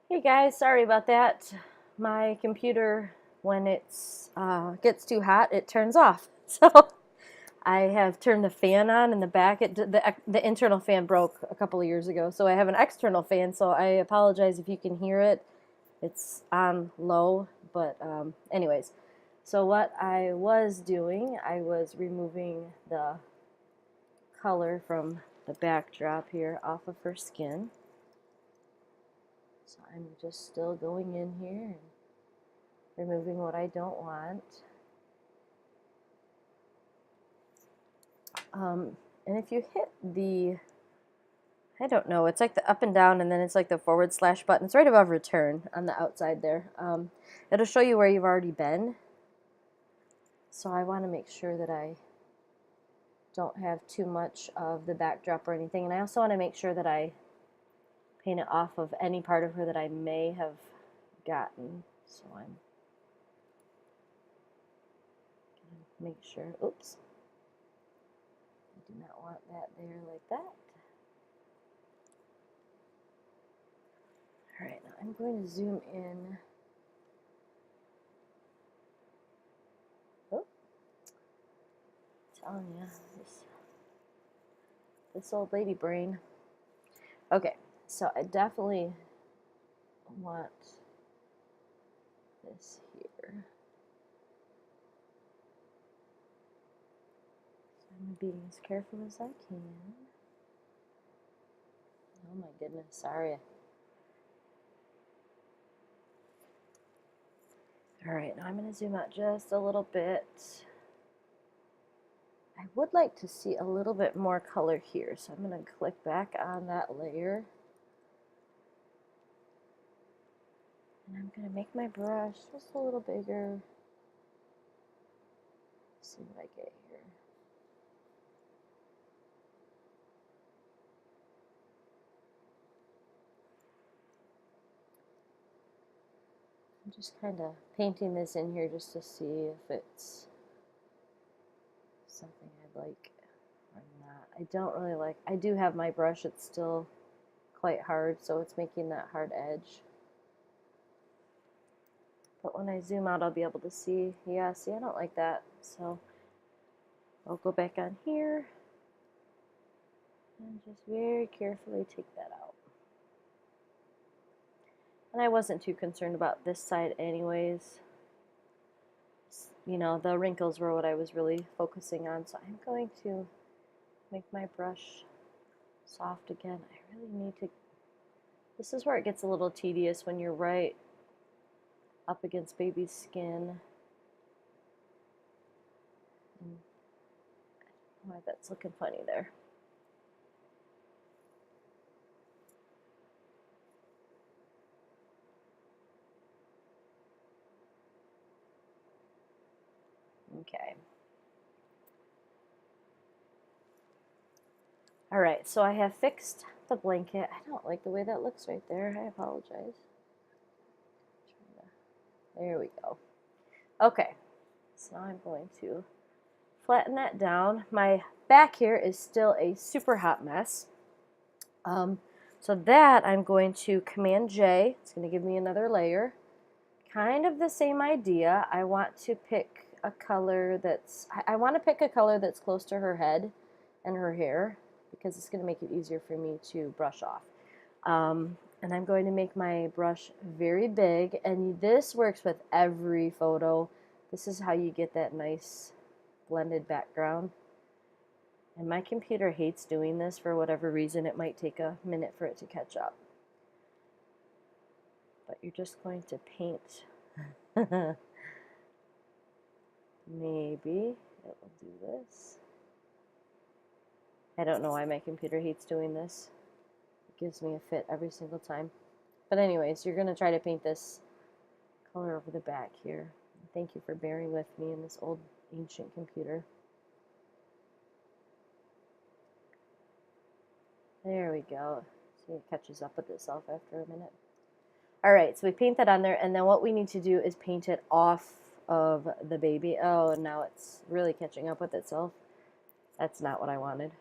Hey guys, sorry about that. My computer, when it's gets too hot, it turns off. So I have turned the fan on in the back. The internal fan broke a couple of years ago, so I have an external fan. So I apologize if you can hear it. It's on low, but anyways. So what I was doing, I was removing the color from the backdrop here off of her skin. So I'm just still going in here and removing what I don't want. And if you hit the, I don't know, it's like the up and down and then it's like the / button. It's right above return on the outside there. It'll show you where you've already been. So I want to make sure that I don't have too much of the backdrop or anything. And I also want to make sure that I paint it off of any part of her that I may have gotten. So I'm going to make sure, oops. I do not want that there like that. Alright, now I'm going to zoom in. Oh, I'm telling you, this old lady brain. Okay, so I definitely want this here. So I'm being as careful as I can. Oh my goodness, sorry. Alright, now I'm going to zoom out just a little bit. I would like to see a little bit more color here, so I'm going to click back on that layer. And I'm going to make my brush just a little bigger. Let's see what I get here. I'm just kind of painting this in here just to see if it's something I like or not. I don't really like, I do have my brush, it's still quite hard, so it's making that hard edge. But when I zoom out, I'll be able to see, yeah, see, I don't like that. So I'll go back on here and just very carefully take that out. And I wasn't too concerned about this side anyways. You know, the wrinkles were what I was really focusing on. So I'm going to make my brush soft again. I really need to, this is where it gets a little tedious when you're right up against baby's skin. And why that's looking funny there. Okay. All right, so I have fixed the blanket. I don't like the way that looks right there. I apologize. There we go. Okay, so now I'm going to flatten that down. My back here is still a super hot mess. So that I'm going to Command J. It's going to give me another layer. Kind of the same idea. I want to pick a color that's, I want to pick a color that's close to her head and her hair because it's going to make it easier for me to brush off. And I'm going to make my brush very big, and this works with every photo. This is how you get that nice blended background. And my computer hates doing this for whatever reason. It might take a minute for it to catch up. But you're just going to paint. Maybe it will do this. I don't know why my computer hates doing this. It gives me a fit every single time. But anyways, you're going to try to paint this color over the back here. Thank you for bearing with me in this old ancient computer. There we go. See, it catches up with itself after a minute. All right, so we paint that on there, and then what we need to do is paint it off of the baby. Oh, and now it's really catching up with itself. That's not what I wanted.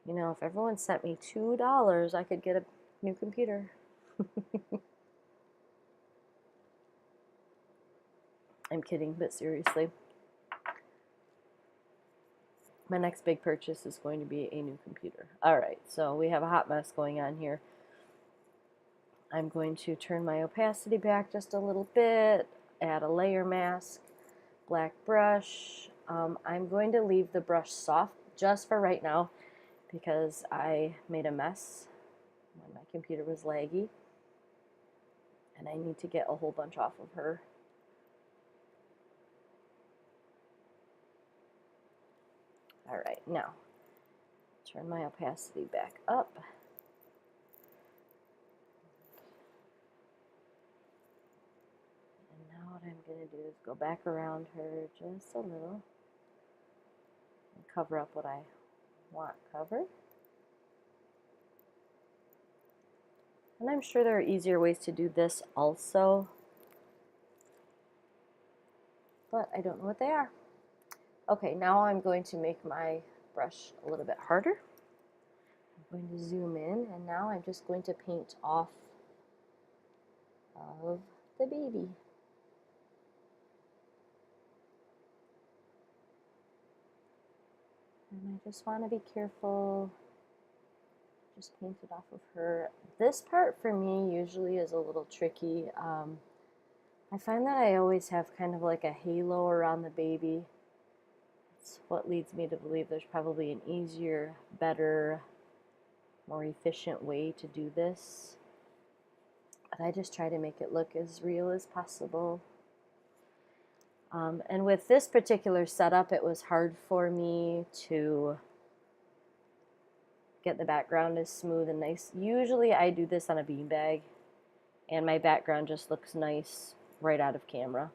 You know, if everyone sent me $2, I could get new computer. I'm kidding, but seriously. My next big purchase is going to be a new computer. Alright, so we have a hot mess going on here. I'm going to turn my opacity back just a little bit, add a layer mask, black brush. I'm going to leave the brush soft just for right now because I made a mess when my computer was laggy and I need to get a whole bunch off of her. Alright, now turn my opacity back up. And now what I'm going to do is go back around her just a little and cover up what I want covered. And I'm sure there are easier ways to do this also, but I don't know what they are. Okay, now I'm going to make my brush a little bit harder. I'm going to zoom in, and now I'm just going to paint off of the baby. And I just want to be careful. Just paint it off of her. This part for me usually is a little tricky. I find that I always have kind of like a halo around the baby. It's what leads me to believe there's probably an easier, better, more efficient way to do this. But I just try to make it look as real as possible. And with this particular setup, it was hard for me to get the background as smooth and nice. Usually I do this on a beanbag, and my background just looks nice right out of camera.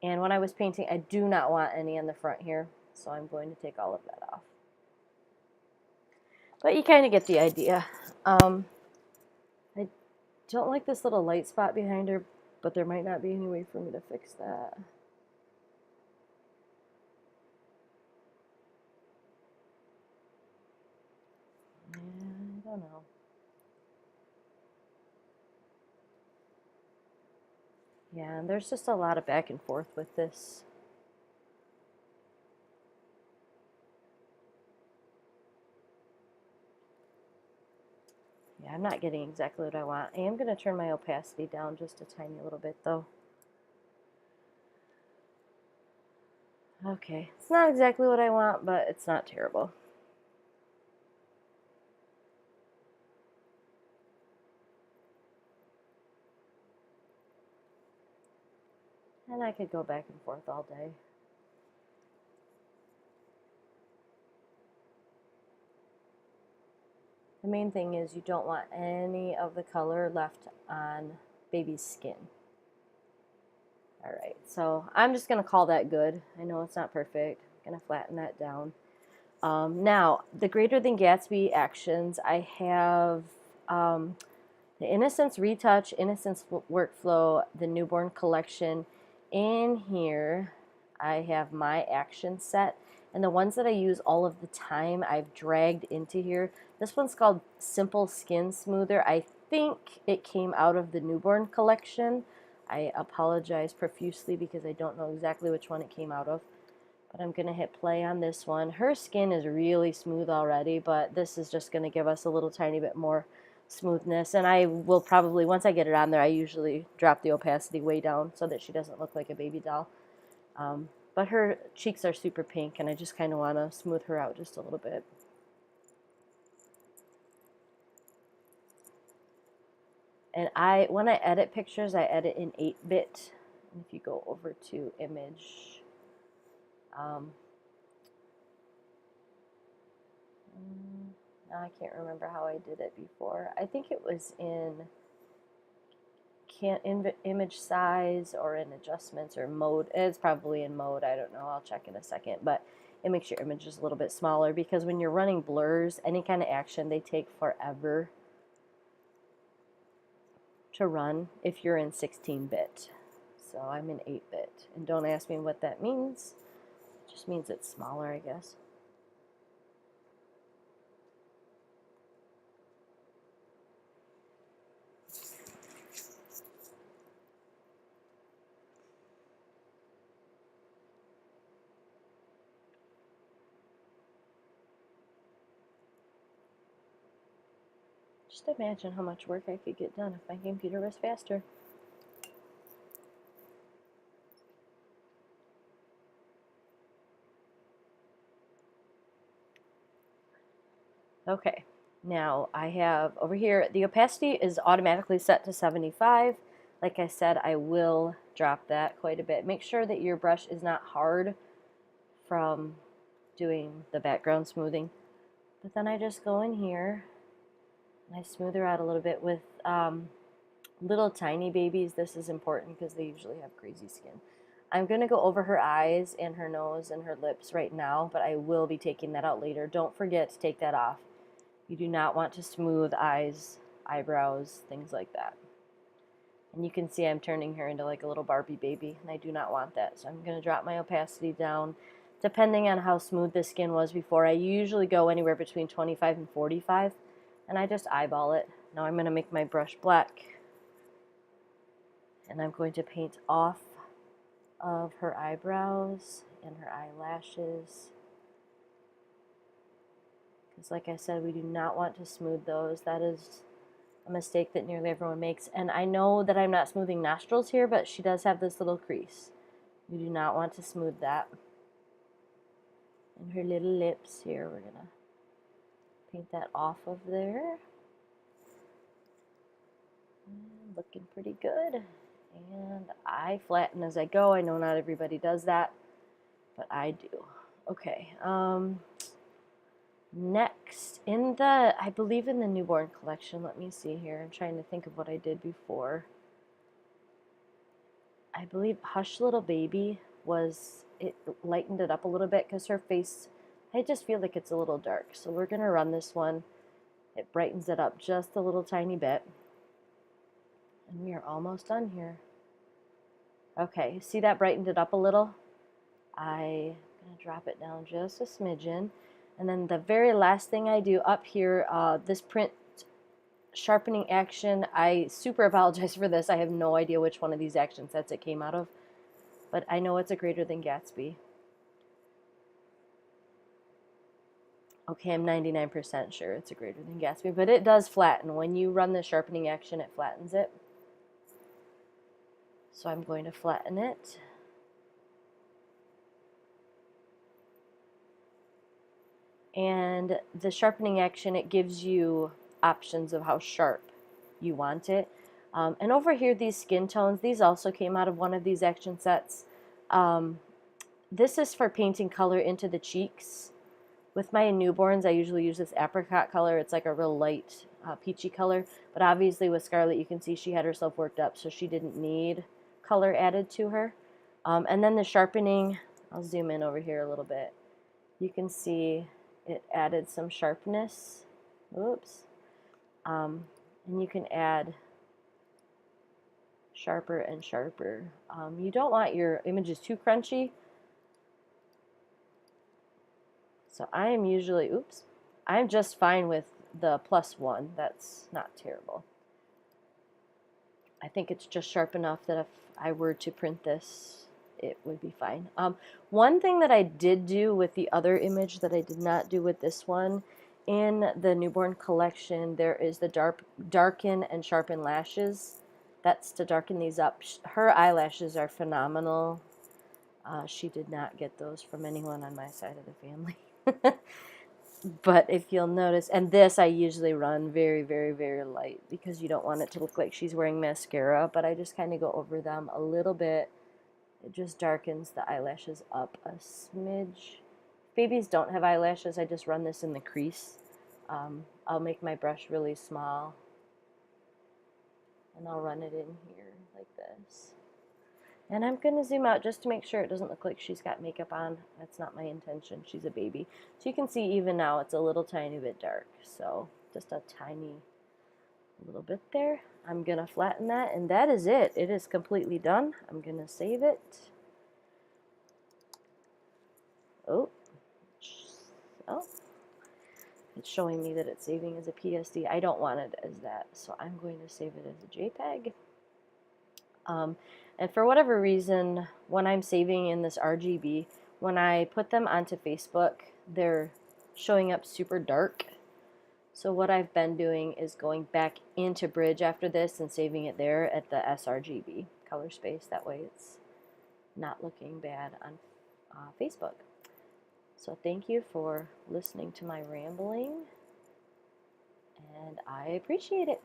And when I was painting, I do not want any in the front here, so I'm going to take all of that off. But you kind of get the idea. I don't like this little light spot behind her, but there might not be any way for me to fix that. Yeah, I don't know. Yeah, and there's just a lot of back and forth with this. Yeah, I'm not getting exactly what I want. I am going to turn my opacity down just a tiny little bit, though. Okay, it's not exactly what I want, but it's not terrible. And I could go back and forth all day. The main thing is you don't want any of the color left on baby's skin. Alright, so I'm just going to call that good. I know it's not perfect. I'm going to flatten that down. Now, the Greater Than Gatsby actions, I have the Innocence Retouch, Innocence Workflow, the Newborn Collection. In here, I have my action set. And the ones that I use all of the time, I've dragged into here. This one's called Simple Skin Smoother. I think it came out of the Newborn Collection. I apologize profusely because I don't know exactly which one it came out of. But I'm going to hit play on this one. Her skin is really smooth already, but this is just going to give us a little tiny bit more smoothness. And I will probably, once I get it on there, I usually drop the opacity way down so that she doesn't look like a baby doll. But her cheeks are super pink, and I just kind of want to smooth her out just a little bit. And when I edit pictures, I edit in 8-bit. And if you go over to image, now I can't remember how I did it before. I think it was in image size or in adjustments or mode. It's probably in mode. I don't know. I'll check in a second. But it makes your images a little bit smaller because when you're running blurs, any kind of action, they take forever to run if you're in 16-bit. So I'm in 8-bit. And don't ask me what that means. It just means it's smaller, I guess. Just imagine how much work I could get done if my computer was faster. Okay, now I have over here, the opacity is automatically set to 75. Like I said, I will drop that quite a bit. Make sure that your brush is not hard from doing the background smoothing. But then I just go in here and I smooth her out a little bit with little tiny babies. This is important because they usually have crazy skin. I'm going to go over her eyes and her nose and her lips right now, but I will be taking that out later. Don't forget to take that off. You do not want to smooth eyes, eyebrows, things like that. And you can see I'm turning her into like a little Barbie baby, and I do not want that. So I'm going to drop my opacity down. Depending on how smooth the skin was before, I usually go anywhere between 25 and 45, and I just eyeball it. Now I'm going to make my brush black, and I'm going to paint off of her eyebrows and her eyelashes. Because like I said, we do not want to smooth those. That is a mistake that nearly everyone makes. And I know that I'm not smoothing nostrils here, but she does have this little crease. You do not want to smooth that. And her little lips here, we're going to paint that off of there. Looking pretty good. And I flatten as I go. I know not everybody does that, but I do. Okay. Next, I believe in the newborn collection, let me see here. I'm trying to think of what I did before. I believe Hush Little Baby it lightened it up a little bit because her face, I just feel like it's a little dark. So we're going to run this one. It brightens it up just a little tiny bit. And we are almost done here. Okay, see that brightened it up a little? I'm going to drop it down just a smidgen. And then the very last thing I do up here, this print sharpening action, I super apologize for this. I have no idea which one of these action sets it came out of, but I know it's a Greater Than Gatsby. Okay, I'm 99% sure it's a Greater Than Gatsby, but it does flatten. When you run the sharpening action, it flattens it. So I'm going to flatten it. And the sharpening action, it gives you options of how sharp you want it. And over here, these skin tones, these also came out of one of these action sets. This is for painting color into the cheeks. With my newborns, I usually use this apricot color. It's like a real light peachy color. But obviously with Scarlett, you can see she had herself worked up, so she didn't need color added to her. And then the sharpening, I'll zoom in over here a little bit. You can see it added some sharpness. Oops. And you can add sharper and sharper. You don't want your images too crunchy. So I am usually, I'm just fine with the +1. That's not terrible. I think it's just sharp enough that if I were to print this, it would be fine. One thing that I did do with the other image that I did not do with this one, in the newborn collection, there is the darken and sharpen lashes. That's to darken these up. Her eyelashes are phenomenal. She did not get those from anyone on my side of the family. But if you'll notice, and this I usually run very, very, very light because you don't want it to look like she's wearing mascara, but I just kind of go over them a little bit. It just darkens the eyelashes up a smidge. Babies don't have eyelashes. I just run this in the crease. I'll make my brush really small, and I'll run it in here like this. And I'm going to zoom out just to make sure it doesn't look like she's got makeup on. That's not my intention. She's a baby. So you can see even now it's a little tiny bit dark. So just a tiny little bit there. I'm going to flatten that, and that is it. It is completely done. I'm going to save it. Oh, it's showing me that it's saving as a PSD. I don't want it as that, so I'm going to save it as a JPEG. And for whatever reason, when I'm saving in this RGB, when I put them onto Facebook, they're showing up super dark. So what I've been doing is going back into Bridge after this and saving it there at the sRGB color space. That way it's not looking bad on Facebook. So thank you for listening to my rambling, and I appreciate it.